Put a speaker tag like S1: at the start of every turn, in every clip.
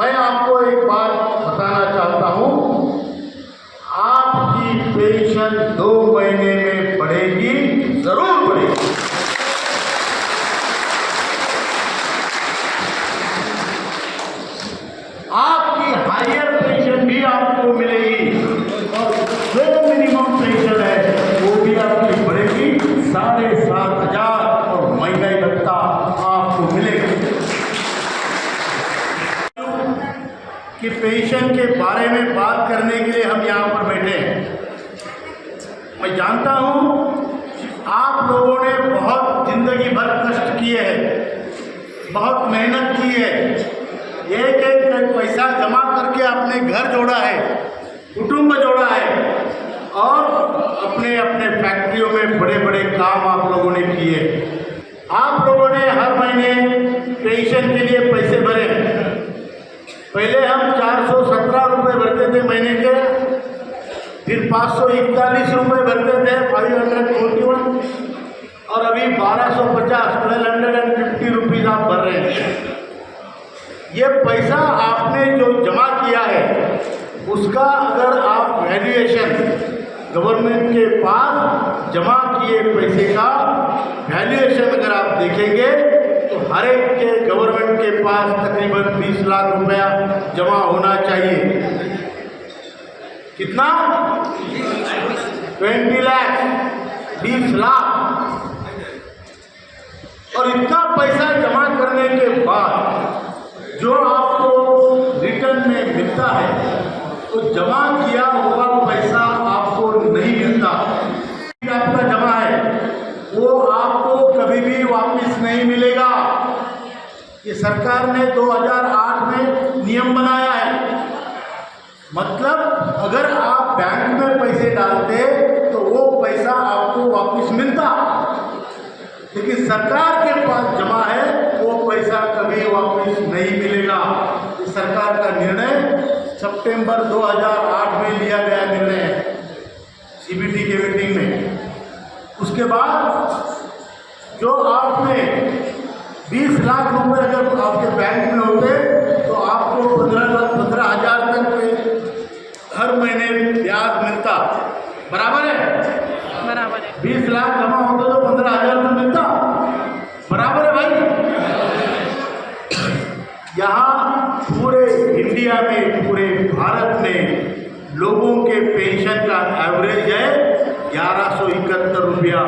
S1: मैं आपको एक बात बताना चाहता हूं, आपकी पेंशन 2 महीने में बढ़ेगी, जरूर बढ़ेगी। आपकी हायर पेंशन भी आपको मिलेगी और जो मिनिमम पेंशन है वो भी आपकी बढ़ेगी, 7,500 और महीना भत्ता आपको मिलेगा। कि पेंशन के बारे में बात करने के लिए हम यहाँ पर बैठे हैं। मैं जानता हूँ आप लोगों ने बहुत जिंदगी भर कष्ट किए हैं, बहुत मेहनत की है, एक एक पैसा जमा करके अपने घर जोड़ा है, कुटुंब जोड़ा है और अपने अपने फैक्ट्रियों में बड़े बड़े काम आप लोगों ने किए। आप लोगों ने हर महीने पेंशन के लिए पैसे भरे। पहले हम 417 रुपये भरते थे महीने के, फिर 541 रुपये भरते थे 541, और अभी 1250 1250 रुपीज़ आप भर रहे हैं। ये पैसा आपने जो जमा किया है उसका अगर आप वैल्यूएशन गवर्नमेंट के पास जमा किए पैसे का वैल्यूएशन अगर आप देखेंगे तो हर एक के गवर्नमेंट के पास तकरीबन 20 लाख रुपया जमा होना चाहिए। कितना? 20 लाख, 20 लाख। और इतना पैसा जमा करने के बाद जो आपको रिटर्न में मिलता है तो जमा किया हुआ पैसा आपको नहीं मिलता। आपका जमा है वो आपको कभी भी वापस नहीं मिलेगा। ये सरकार ने 2008 में नियम बनाया है, मतलब अगर आप बैंक में पैसे डालते तो वो पैसा आपको वापस मिलता, लेकिन सरकार के पास जमा है वो पैसा कभी वापस नहीं मिलेगा। ये सरकार का निर्णय सितंबर 2008 में लिया गया निर्णय है सीबीटी के मीटिंग में। उसके बाद जो आपने 20 लाख रुपए अगर आपके बैंक में होते तो आपको 15,000 तक हर महीने ब्याज मिलता। बराबर है?
S2: बराबर है।
S1: 20 लाख जमा होते तो 15,000 तो मिलता। बराबर है भाई? यहाँ पूरे इंडिया में, पूरे भारत में लोगों के पेंशन का एवरेज है 1171 रुपया,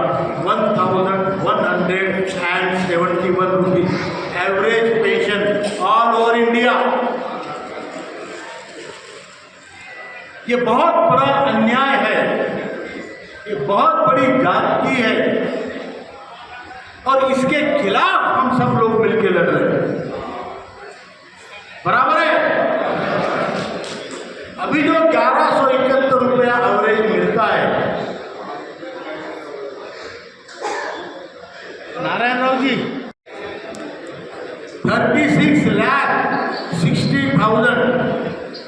S1: 1171 rupees average pension all over India. ये बहुत बड़ा अन्याय है, ये बहुत बड़ी जाति है और इसके खिलाफ हम सब लोग मिलकर लड़ रहे हैं। बराबर है? अभी जो 1171 रुपया एवरेज मिलता है, नारायण राव जी 36,60,000,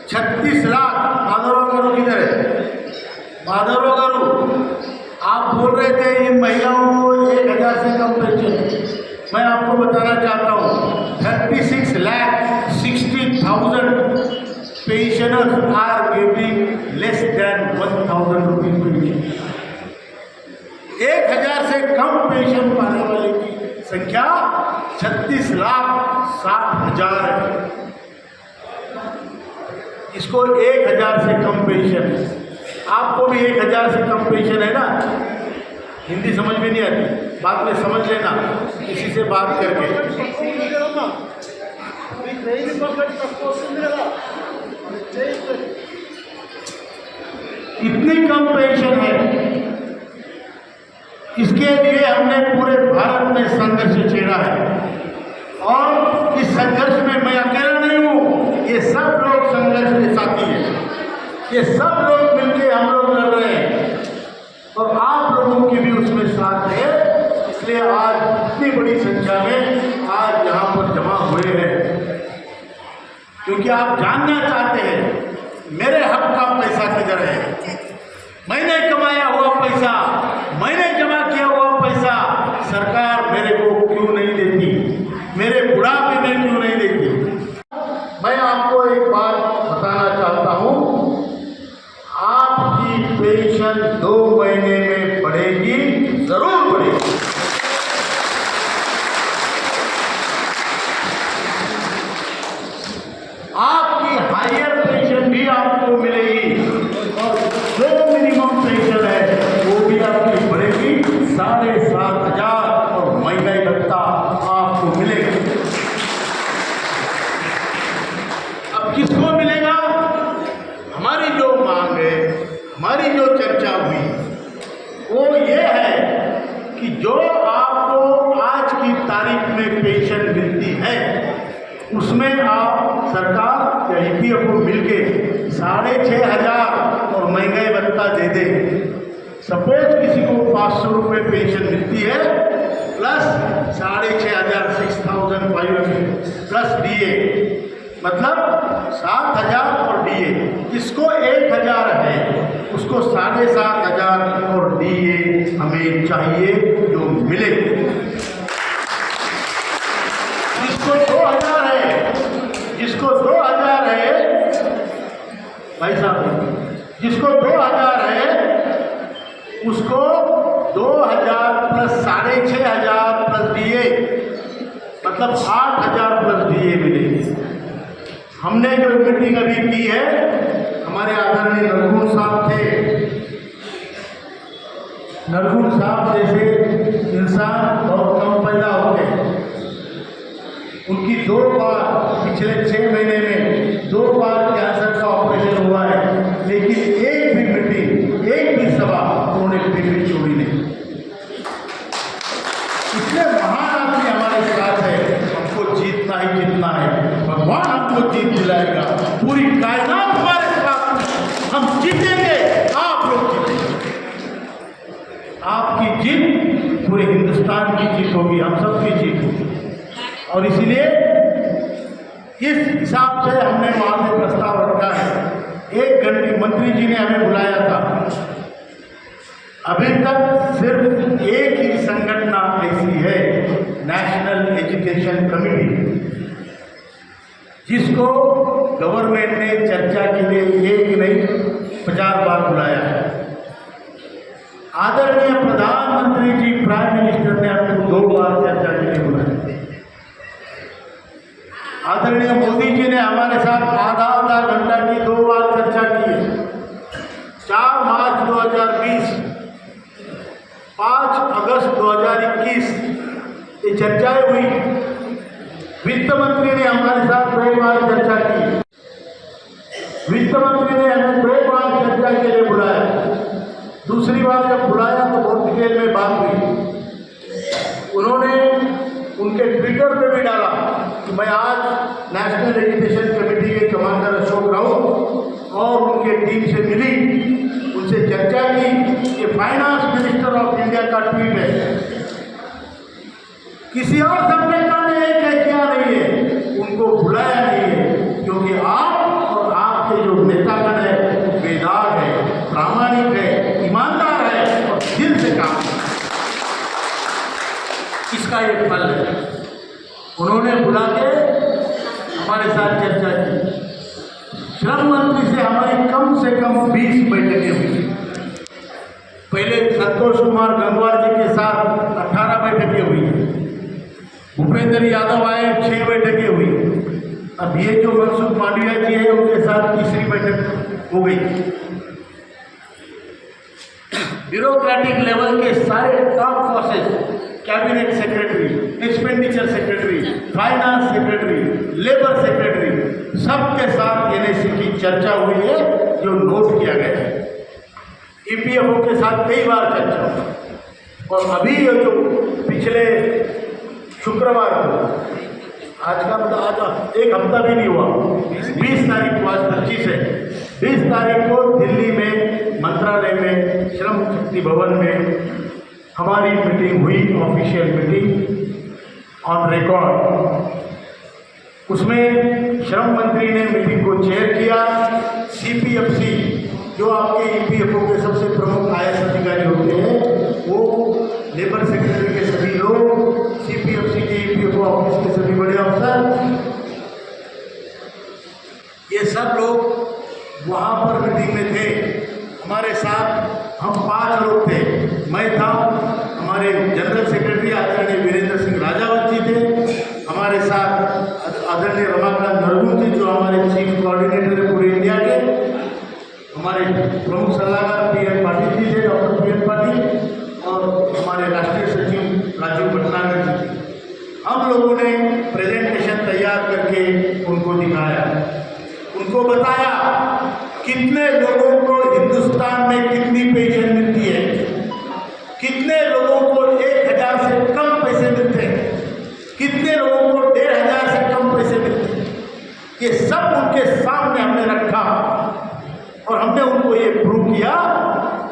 S1: 36 लाख। माधवराव गारू किधर है? माधवराव गारू, आप बोल रहे थे इन महिलाओं को 1,000 से कम पेंशन। मैं आपको बताना चाहता हूँ 36,60,000 pensioners are getting less than 1,000 rupees pension. 1,000 से कम पेंशन पाने वाले की संख्या 36,60,000 है। इसको 1,000 से कम पेंशन, आपको भी 1,000 से कम पेंशन है ना? हिंदी समझ में नहीं आती, बाद में समझ लेना किसी से बात करके। इतनी कम पेंशन है, इसके लिए हमने पूरे भारत में संघर्ष छेड़ा है और इस संघर्ष में मैं अकेला नहीं हूँ, ये सब लोग संघर्ष के साथी हैं, ये सब लोग मिलकर हम लोग लड़ रहे हैं और आप लोगों की भी उसमें साथ है। इसलिए आज इतनी बड़ी संख्या में आज यहाँ पर जमा हुए हैं, क्योंकि आप जानना चाहते हैं मेरे हक का पैसा किधर है। मैंने कमाया हुआ पैसा, मैंने जमा किया हुआ पैसा सरकार मेरे को क्यों नहीं देती, मेरे बुढ़ापे में क्यों नहीं देती। मैं आपको आपको एक बात बताना चाहता हूँ, आपकी पेंशन 2 महीने में बढ़ेगी, जरूर बढ़ेगी। आपकी हायर पेंशन भी आपको मिलेगी और जो मिनिमम पेंशन है वो भी आपकी बढ़ेगी, 7,500 और महंगाई भत्ता आपको मिलेगा। अब किसको मिलेगा? हमारी जो मांग है, हमारी जो चर्चा हुई वो ये है कि जो आपको आज की तारीख में पेंशन मिलती है उसमें आप सरकार या ईपीएफओ मिलके 6,500 और महंगाई भत्ता दे दें। सपोज किसी को 500 रुपये पेंशन मिलती है प्लस 6,500 6,500 प्लस डीए, मतलब 7,000 और डीए। जिसको 1,000 है उसको 7,500 और डीए हमें चाहिए जो मिले। जिसको 2,000 है, जिसको 2,000 है भाई साहब, जिसको 2,000 है उसको 2,000 प्लस 6,500 प्लस डीए, मतलब 8,000 प्लस डीए मिलेगी। हमने जो मीटिंग अभी की है, हमारे आदरणीय नरगुण साहब थे। नरगुण साहब जैसे इंसान बहुत कम पैदा होते हैं। उनकी 2 बार पिछले 6 महीने में 2 बार कैंसर का ऑपरेशन हुआ है, लेकिन एक भी मीटिंग, एक भी सभा उन्होंने भी छोड़ी नहीं। इसलिए महान आदमी हमारे साथ है, हमको जीतना ही जीतना है। भगवान हमको जीत दिलाएगा, पूरी कायनात हमारे साथ, हम जीतेंगे, आप लोग जीतेंगे। आपकी जीत पूरे हिंदुस्तान की जीत होगी, हम सबकी जीत होगी। और इसीलिए इस हिसाब से हमने वहाँ से प्रस्ताव रखा है। 1 घंटे मंत्री जी ने हमें बुलाया था, अभी तक सिर्फ एक ही संगठन ऐसी है, नेशनल एजुकेशन कमेटी, जिसको गवर्नमेंट ने चर्चा के लिए 1 नहीं 50 बार बुलाया है। आदरणीय प्रधानमंत्री जी, प्राइम मिनिस्टर ने हमको 2 बार चर्चा के लिए बुलाया। आदरणीय मोदी जी ने हमारे साथ आधा घंटा की 2 बार चर्चा की है। 4 मार्च 2020, 5 अगस्त 2021 ये चर्चाएं हुई। वित्त मंत्री ने हमारे साथ 2 बार चर्चा की। वित्त मंत्री ने हमें 2 बार चर्चा के लिए बुलाया। दूसरी बार जब बुलाया तो बहुत डिटेल में बात हुई। उन्होंने उनके ट्विटर पे भी डाला कि मैं आज नेशनल एजुकेशन कमेटी के कमांडर अशोक राउत और उनके टीम से मिली, उनसे चर्चा की। ये फाइनेंस मिनिस्टर ऑफ इंडिया का ट्वीट है, किसी और संगठन ने एक किया नहीं है, उनको बुलाया नहीं है, क्योंकि आप और आपके जो नेतागण है बेदाग है, प्रामाणिक है, ईमानदार है और दिल से काम है। इसका एक फल है। उन्होंने बुला के हमारे साथ चर्चा की। श्रम मंत्री से हमारी कम से कम 20 बैठकें हुई। पहले संतोष कुमार गंगवार जी के साथ 18 बैठकें हुई। भूपेंद्र यादव आए, 6 बैठकें हुई। अब ये जो मनसुख मांडविया जी है उनके साथ तीसरी बैठक हो गई। ब्यूरोक्रेटिक लेवल के सारे top forces, cabinet secretary, expenditure secretary, finance secretary, labour secretary, सबके साथ एनएसी की चर्चा हुई है, जो नोट किया गया है। ईपीएफओ के साथ कई बार चर्चा हुई। और अभी ये जो पिछले शुक्रवार को, आज का मतलब आज 1 हफ्ता भी नहीं हुआ, 20 तारीख को, आज 25 है, 20 तारीख को दिल्ली में मंत्रालय में श्रम शक्ति भवन में हमारी मीटिंग हुई, ऑफिशियल मीटिंग ऑन रिकॉर्ड। उसमें श्रम मंत्री ने मीटिंग को चेयर किया। सीपीएफसी, जो आपके ईपीएफओ के सबसे प्रमुख आईएएस अधिकारी होते हैं, वो लेबर सेक्रेटरी के सभी लोग, सीपीएफसी के ईपीएफओ ऑफिस के सभी बड़े अफसर, ये सब लोग वहाँ पर मीटिंग में थे। हमारे साथ हम 5 लोग थे। मैं था, हमारे जनरल सेक्रेटरी आदरणीय वीरेंद्र सिंह राजावत जी थे, हमारे साथ आदरणीय रमाकांत नरगुन जी जो हमारे चीफ कोऑर्डिनेटर है पूरे इंडिया के, हमारे प्रमुख सलाहकार पी.एन. पाटिल जी थे, डॉक्टर पी.एन. पाटिल, और हमारे राष्ट्रीय सचिव राजीव भटनागर जी थे। हम लोगों ने प्रेजेंटेशन तैयार करके उनको दिखाया, उनको बताया कितने लोगों को हिंदुस्तान में कितनी पेंशन मिलती है, कितने लोगों को 1000 से कम पैसे मिलते हैं, कितने लोगों को 1500 से कम पैसे मिलते हैं। ये सब उनके सामने हमने रखा और हमने उनको ये प्रूव किया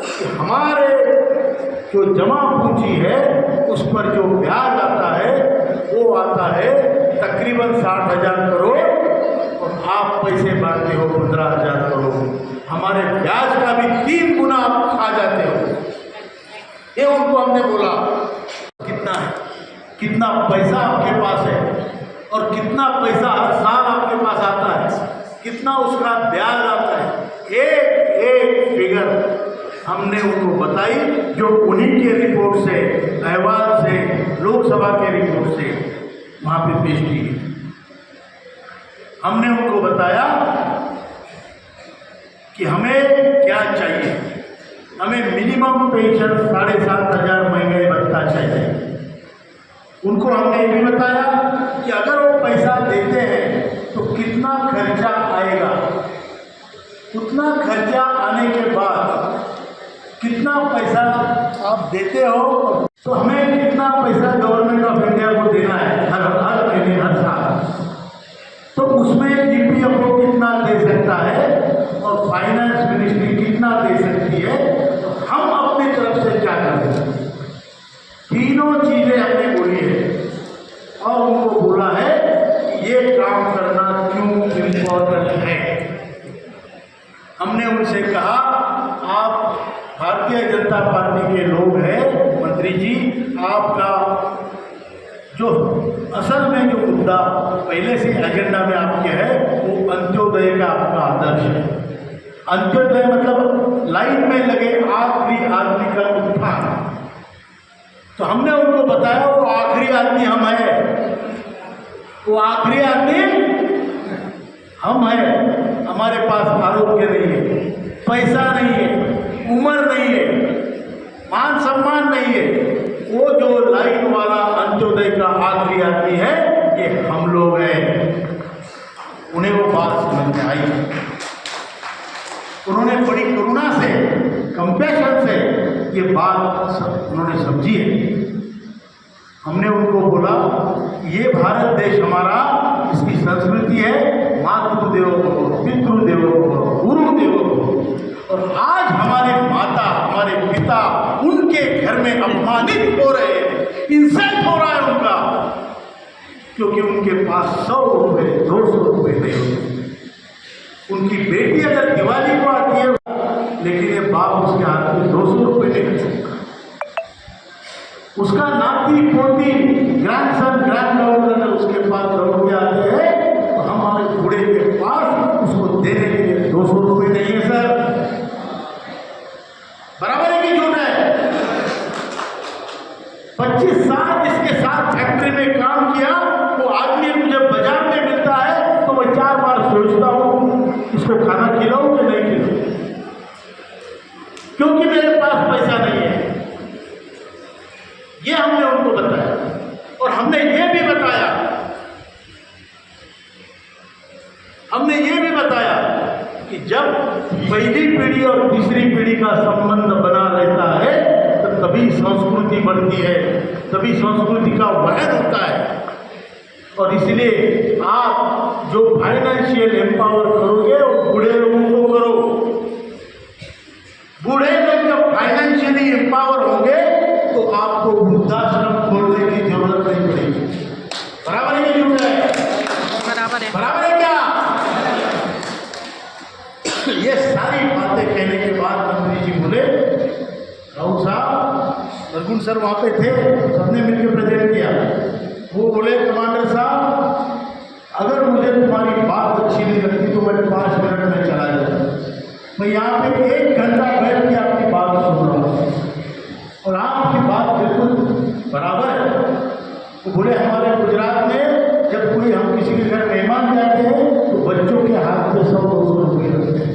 S1: कि हमारे जो जमा पूंजी है उस पर जो ब्याज आता है वो आता है तकरीबन 60,000 करोड़ और आप पैसे बांटते हो 15,000 करोड़। हमारे ब्याज का भी 3 गुना आप खा जाते हो। ये उनको हमने बोला कितना है, कितना पैसा आपके पास है और कितना पैसा हर साल आपके पास आता है, कितना उसका ब्याज आता है। एक फिगर हमने उनको बताई जो उन्हीं के रिपोर्ट से, अहवाल से, लोकसभा के रिपोर्ट से वहाँ पे पेश की गई। हमने उनको बताया कि हमें क्या चाहिए। हमें मिनिमम पेंशन 7,500 महंगाई भत्ता चाहिए। उनको हमने ये भी बताया कि अगर वो पैसा देते हैं तो कितना खर्चा आएगा, उतना खर्चा आने के बाद कितना पैसा आप देते हो तो हमें कितना पैसा गवर्नमेंट ऑफ इंडिया को देना है हर महीने, हर साल। तो उसमें ईपीएफओ कितना दे सकता है और फाइनेंस मिनिस्ट्री कितना दे सकती है, तो हम अपनी तरफ से क्या करें। तीनों चीजें हमने बोली है और उनको बोला है कि ये काम करना क्यों इम्पोर्टेंट है। हमने उनसे कहा आप भारतीय जनता पार्टी के लोग हैं मंत्री जी, आपका जो असल में जो मुद्दा पहले से एजेंडा में आपके है वो अंत्योदय का आपका आदर्श है। अंत्योदय मतलब लाइन में लगे आखिरी आदमी का उत्थान। तो हमने उनको बताया वो आखिरी आदमी हम है, वो आखिरी आदमी हम है। हमारे पास आरोग्य नहीं है, पैसा नहीं है, उम्र नहीं है, मान सम्मान नहीं है। वो जो लाइन वाला अंत्योदय का आखिरी आदमी है ये हम लोग हैं। उन्हें वो बात समझ में आई, उन्होंने बड़ी करुणा से, कंपैशन से ये बात उन्होंने समझी है। हमने उनको बोला ये भारत देश हमारा, इसकी संस्कृति है मातृदेवो भव, पितृदेवो भव, गुरुदेवो भव। और आज हमारे माता, हमारे पिता उनके घर में अपमानित हो रहे हैं, इंसल्ट हो रहा है उनका, क्योंकि उनके पास 100 रुपये 200 रुपये नहीं होते। उनकी बेटी अगर दिवाली को आती है लेकिन ये बाप उसके हाथ में 200 रुपये नहीं सकता। उसका नाती पोती ग्रैंडसन ग्रैंडडॉटर उसके पास 2 रुपये आते हैं तो हमारे बूढ़े के पास उसको देने के लिए 200 रुपये नहीं है। सर बराबर है कि झूठ है? 25 साल इसके साथ फैक्ट्री में काम किया, वो आदमी मुझे बाजार में मिलता है तो मैं 4 बार सोचता हूँ इसको खाना खिलाऊं कि नहीं खिलाऊं, क्योंकि मेरे पास पैसा नहीं है। ये हमने उनको बताया और हमने ये भी बताया, हमने ये भी बताया कि जब पहली पीढ़ी और तीसरी पीढ़ी का संबंध बना रहता है तो तभी संस्कृति बढ़ती है, तभी संस्कृति का वहन होता है। और इसलिए आप जो फाइनेंशियल एम्पावर करोगे वो बूढ़े लोगों को करो। बूढ़े लोग जब फाइनेंशियली एम्पावर होंगे तो आपको वृद्धाश्रम खोलने की जरूरत नहीं पड़ेगी। बराबर है कि झूठ है? बराबर है। बराबर है क्या? ये सारी बातें कहने के बाद मंत्री जी बोले, राहुल साहब, नरगुन सर वहाँ पे थे, सबने मिलकर प्रेजेंट किया। वो बोले कमांडर साहब अगर मुझे तुम्हारी बात अच्छी नहीं लगती तो मैं 5 मिनट में चला जाता। मैं यहाँ पे 1 घंटा बैठ के आपकी बात सुन रहा हूँ और आपकी बात बिल्कुल बराबर है। तो बोले हमारे गुजरात में जब कोई हम किसी के घर मेहमान जाते हैं तो बच्चों के हाथ में 100-200 रुपये रखते हैं।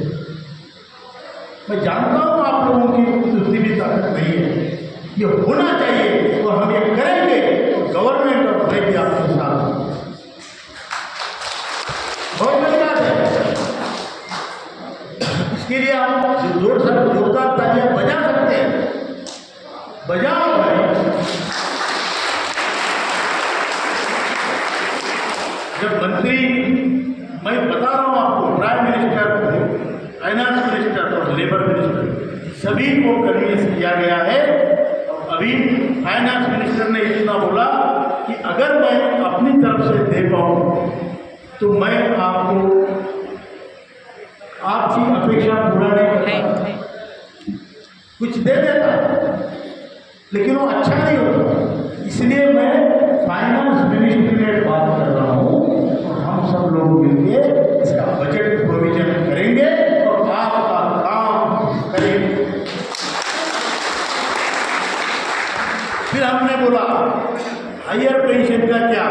S1: मैं जानता हूँ आप लोगों की उतनी भी ताकत नहीं है, ये होना चाहिए और हम ये करेंगे तो गवर्नमेंट और भाई भी आपके साथ बहुत मजा है। इसके लिए आप जोरदार तालियां बजा सकते हैं, बजाओ भाई। जब मंत्री, मैं बता रहा हूँ आपको, प्राइम मिनिस्टर, फाइनेंस मिनिस्टर और लेबर मिनिस्टर सभी को कन्विंस किया गया है। अभी फाइनेंस मिनिस्टर ने इतना बोला कि अगर मैं अपनी तरफ से दे पाऊँ तो मैं आपको आपकी अपेक्षा पूरा नहीं करता, कुछ दे देता, लेकिन वो अच्छा नहीं होता। इसलिए मैं फाइनेंस मिनिस्ट्री में बात कर रहा हूँ और हम सब लोग मिलकर इसका बजट प्रोविजन करेंगे और आपका काम करेंगे। फिर हमने बोला हायर पेंशन का क्या,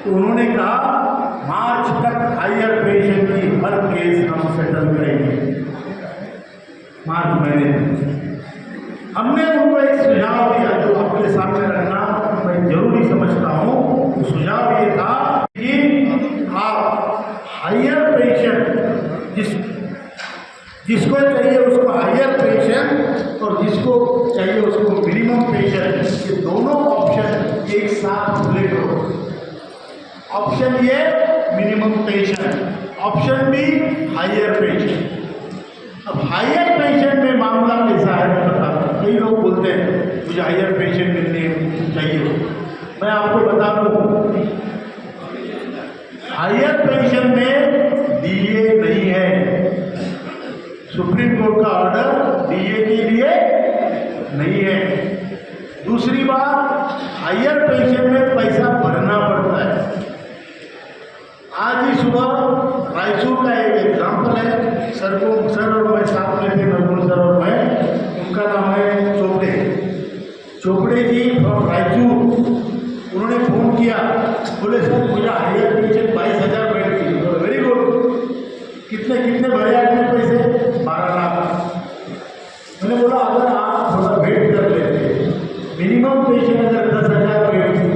S1: तो उन्होंने कहा मार्च तक हायर पेंशन की हर केस हम सेटल करेंगे। मार्च महीने हमने उनको एक सुझाव दिया जो आपके सामने रखना मैं जरूरी समझता हूँ। सुझाव ये था कि आप हायर पेंशन जिसको चाहिए उसको हायर पेंशन और जिसको चाहिए उसको मिनिमम पेंशन, ये दोनों ऑप्शन एक साथ खुले करो। ऑप्शन ये minimum pension, option B higher pension. अब हायर पेंशन में मामला कैसा है मैं बताता हूँ। कई लोग बोलते हैं मुझे हायर पेंशन मिलनी चाहिए, मैं आपको बता दूँ हायर पेंशन में डीए नहीं है। सुप्रीम कोर्ट का ऑर्डर डीए के लिए नहीं है। दूसरी बात, हायर पेंशन में पैसा भरना पड़ता है। आज ही सुबह रायचूर का एक एग्जाम्पल है, सर और मैं साथ में थे, नरगुण सर और मैं, उनका नाम है चोपड़े जी फ्रॉम रायचूर। उन्होंने फोन किया, बोले सर मुझे हायर पेंशन 22,000 बैठ गई। वेरी गुड, कितने भरे आपने पैसे? 12 लाख। मैंने बोला अगर आप थोड़ा वेट कर लेते, मिनिमम पेंशन अगर 10,000 बैठती,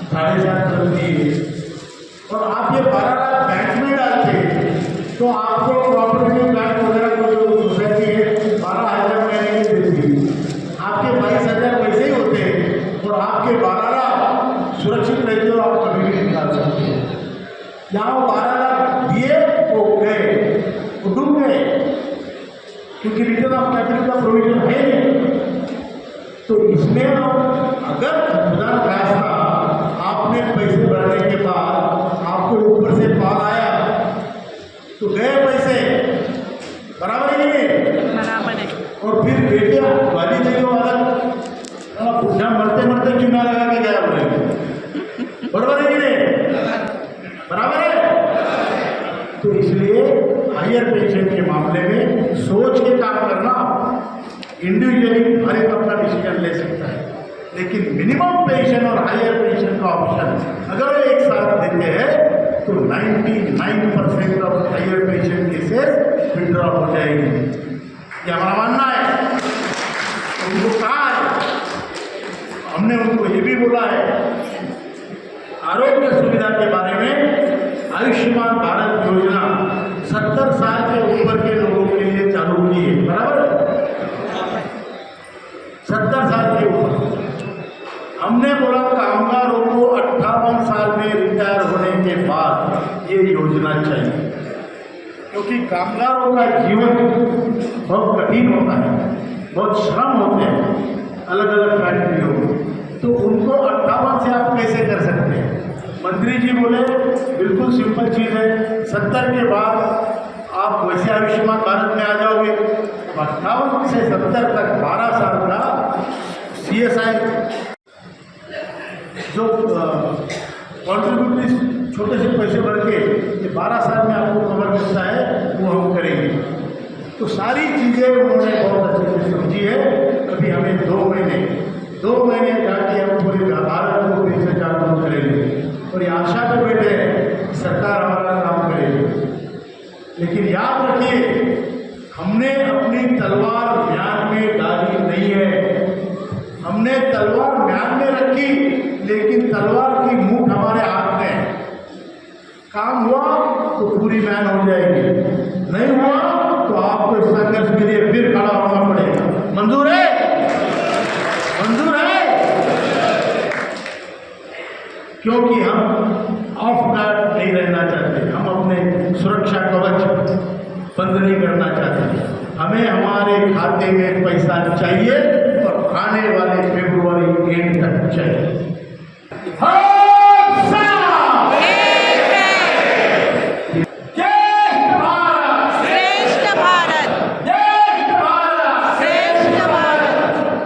S1: 7.5 बनती और आप ये 12 लाख बैंक में डालते तो आपको प्रॉपर्टी बैंक वगैरह को जो सोसाइटी है 12,000 महीने की देती, आपके 22,000 वैसे ही होते और आपके 12 लाख सुरक्षित रहते हो, आप कभी भी निकाल सकते हैं। यहाँ 12 लाख दिए वो गए, वो डूब गए, क्योंकि रिटर्न ऑफ कैपिटल का प्रोविजन है नहीं। तो इसमें अगर खुदा न खास्ता आपने पैसे भरने के बाद आपको ऊपर से कॉल आया तो गए पैसे, बराबर ही नहीं, बराबर है। और फिर बेटे वाली जगह वाला पूछना मरते चुना लगा के गया बोले, बराबर है कि नहीं, बराबर है। तो इसलिए हायर पेंशन के मामले में सोच के काम करना, इंडिविजुअली हर एक अपना डिसीजन ले सकता है, लेकिन मिनिमम पेंशन और हायर पेंशन का ऑप्शन अगर एक साथ देते हैं तो 99% of higher pension cases withdraw हो जाएगी। ये हमारा मानना है। उनको कहा है, हमने उनको ये भी बोला है आरोग्य सुविधा के बारे में आयुष्मान भारत योजना 70 साल के ऊपर के लोगों के लिए चालू हुई है, बराबर 70 साल के ऊपर। हमने बोला कामगारों को 58 साल में रिटायर होने के बाद ये योजना चाहिए, क्योंकि कामगारों का जीवन बहुत कठिन होता है, बहुत श्रम होते हैं अलग अलग फैक्ट्रियों में, तो उनको 58 से आप कैसे कर सकते हैं? मंत्री जी बोले बिल्कुल सिंपल चीज़ है, 70 के बाद आप वैसे आयुष्मान भारत में आ जाओगे। 58 से 70 तक 12 साल का CSI जो कॉन्ट्रीब्यूटरी छोटे से पैसे भर के ये 12 साल में आपको कवर मिलता है वो हम करेंगे। तो सारी चीज़ें उन्होंने बहुत अच्छे से समझी है। अभी हमें 2 महीने जाके हम पूरे भारत को फिर से जागरूक करेंगे और ये आशा पे बैठे हैं कि सरकार हमारा काम करेगी। लेकिन याद रखिए, हमने अपनी तलवार म्यान में डाली नहीं है। हमने तलवार म्यान में रखी, लेकिन तलवार की मुठ हमारे हाथ में है। काम हुआ तो पूरी म्यान हो जाएगी, नहीं हुआ तो आपको इस संघर्ष के लिए फिर खड़ा होना पड़ेगा। मंजूर है? मंजूर है? क्योंकि हम ऑफ गार्ड नहीं रहना चाहते, हम अपने सुरक्षा कवच बंद नहीं करना चाहते। हमें हमारे खाते में पैसा चाहिए और आने वाले फरवरी एंड तक चाहिए।